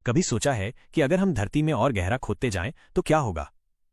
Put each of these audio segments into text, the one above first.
कभी सोचा है कि अगर हम धरती में और गहरा खोदते जाएं तो क्या होगा?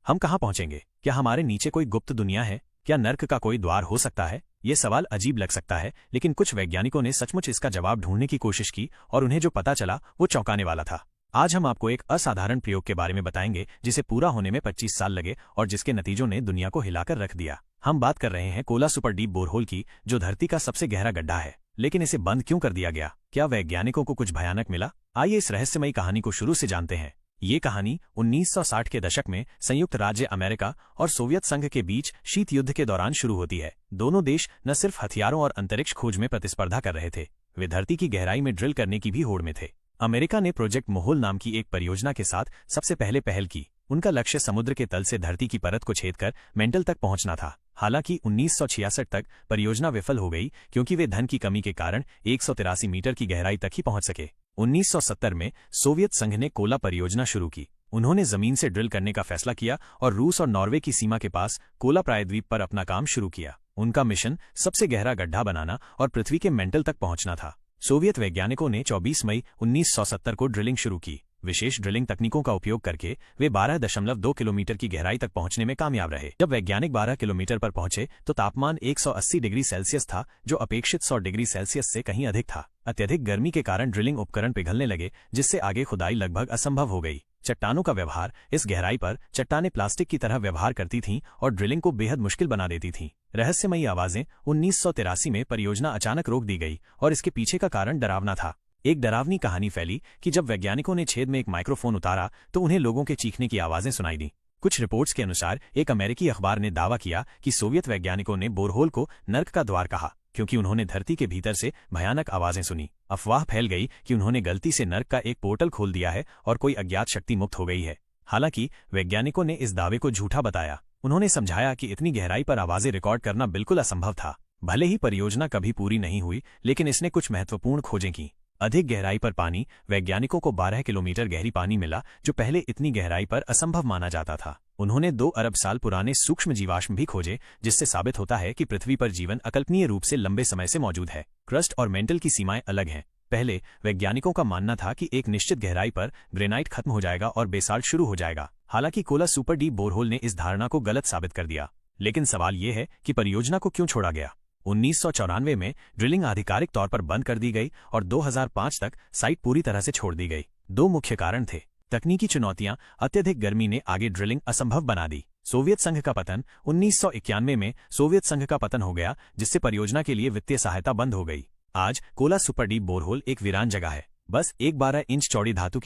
हम कहां पहुंचेंगे? क्या हमारे नीचे कोई गुप्त दुनिया है? क्या नर्क का कोई द्वार हो सकता है? ये सवाल अजीब लग सकता है, लेकिन कुछ वैज्ञानिकों ने सचमुच इसका जवाब ढूंढने की कोशिश की और उन्हें जो पता चला वो चौंकाने वाला था। आज हम आपको एक असाधारण प्रयोग के बारे में बताएंगे जिसे पूरा होने में 25 साल लगे और जिसके नतीजों ने दुनिया को हिलाकर रख दिया। हम बात कर रहे हैं कोला सुपर डीप बोरहोल की, जो धरती का सबसे गहरा गड्ढा है। लेकिन इसे बंद क्यों कर दिया गया? क्या वैज्ञानिकों को कुछ भयानक मिला? आइए इस रहस्यमयी कहानी को शुरू से जानते हैं। ये कहानी 1960 के दशक में संयुक्त राज्य अमेरिका और सोवियत संघ के बीच शीत युद्ध के दौरान शुरू होती है। दोनों देश न सिर्फ हथियारों और अंतरिक्ष खोज में प्रतिस्पर्धा कर रहे थे, वे धरती की गहराई में ड्रिल करने की भी होड़ में थे। अमेरिका ने प्रोजेक्ट मोहोल नाम की एक परियोजना के साथ सबसे पहले पहल की। उनका लक्ष्य समुद्र के तल से धरती की परत को छेद कर मेंटल तक पहुंचना था। हालांकि 1966 तक परियोजना विफल हो गई क्योंकि वे धन की कमी के कारण 183 मीटर की गहराई तक ही पहुंच सके। 1970 में सोवियत संघ ने कोला परियोजना शुरू की। उन्होंने जमीन से ड्रिल करने का फैसला किया और रूस और नॉर्वे की सीमा के पास कोला प्रायद्वीप पर अपना काम शुरू किया। उनका मिशन सबसे गहरा गड्ढा बनाना और पृथ्वी के मेंटल तक पहुंचना था। सोवियत वैज्ञानिकों ने 24 मई 1970 को ड्रिलिंग शुरू की। विशेष ड्रिलिंग तकनीकों का उपयोग करके वे 12.2 किलोमीटर की गहराई तक पहुंचने में कामयाब रहे। जब वैज्ञानिक 12 किलोमीटर पर पहुंचे तो तापमान 180 डिग्री सेल्सियस था, जो अपेक्षित 100 डिग्री सेल्सियस से कहीं अधिक था। अत्यधिक गर्मी के कारण ड्रिलिंग उपकरण पिघलने लगे, जिससे आगे खुदाई लगभग असंभव हो गई। चट्टानों का व्यवहार इस गहराई पर चट्टानें प्लास्टिक की तरह व्यवहार करती थीं और ड्रिलिंग को बेहद मुश्किल बना देती थीं। रहस्यमयी आवाजें 1983 में परियोजना अचानक रोक दी गई और इसके पीछे का कारण डरावना था। एक डरावनी कहानी फैली कि जब वैज्ञानिकों ने छेद में एक माइक्रोफोन उतारा तो उन्हें लोगों के चीखने की आवाजें सुनाई दी। कुछ रिपोर्ट्स के अनुसार एक अमेरिकी अखबार ने दावा किया कि सोवियत वैज्ञानिकों ने बोरहोल को नर्क का द्वार कहा क्योंकि उन्होंने धरती के भीतर से भयानक आवाजें सुनी। अफवाह फैल गई कि उन्होंने गलती से नर्क का एक पोर्टल खोल दिया है और कोई अज्ञात शक्ति मुक्त हो गई है। हालांकि वैज्ञानिकों ने इस दावे को झूठा बताया। उन्होंने समझाया कि इतनी गहराई पर आवाजें रिकॉर्ड करना बिल्कुल असंभव था। भले ही परियोजना कभी पूरी नहीं हुई, लेकिन इसने कुछ महत्वपूर्ण खोजें की। अधिक गहराई पर पानी। वैज्ञानिकों को 12 किलोमीटर गहरी पानी मिला, जो पहले इतनी गहराई पर असंभव माना जाता था। उन्होंने 2 अरब साल पुराने सूक्ष्म जीवाश्म भी खोजे, जिससे साबित होता है कि पृथ्वी पर जीवन अकल्पनीय रूप से लंबे समय से मौजूद है। क्रस्ट और मेंटल की सीमाएं अलग हैं। पहले वैज्ञानिकों का मानना था कि एक निश्चित गहराई पर ग्रेनाइट खत्म हो जाएगा और बेसाल्ट शुरू हो जाएगा। हालांकि कोला सुपर डीप बोरहोल ने इस धारणा को गलत साबित कर दिया। लेकिन सवाल यह है कि परियोजना को क्यों छोड़ा गया? 1994 में ड्रिलिंग आधिकारिक तौर पर बंद कर दी गई और 2005 तक साइट पूरी तरह से छोड़ दी गई। 2 मुख्य कारण थे। तकनीकी चुनौतियां। अत्यधिक गर्मी ने आगे ड्रिलिंग असंभव बना दी। सोवियत संघ का पतन। 1991 में सोवियत संघ का पतन हो गया, जिससे परियोजना के लिए वित्तीय सहायता बंद हो गई। आज कोला सुपर डीप बोरहोल एक वीरान जगह है। बस एक 12 इंच चौड़ी धातु की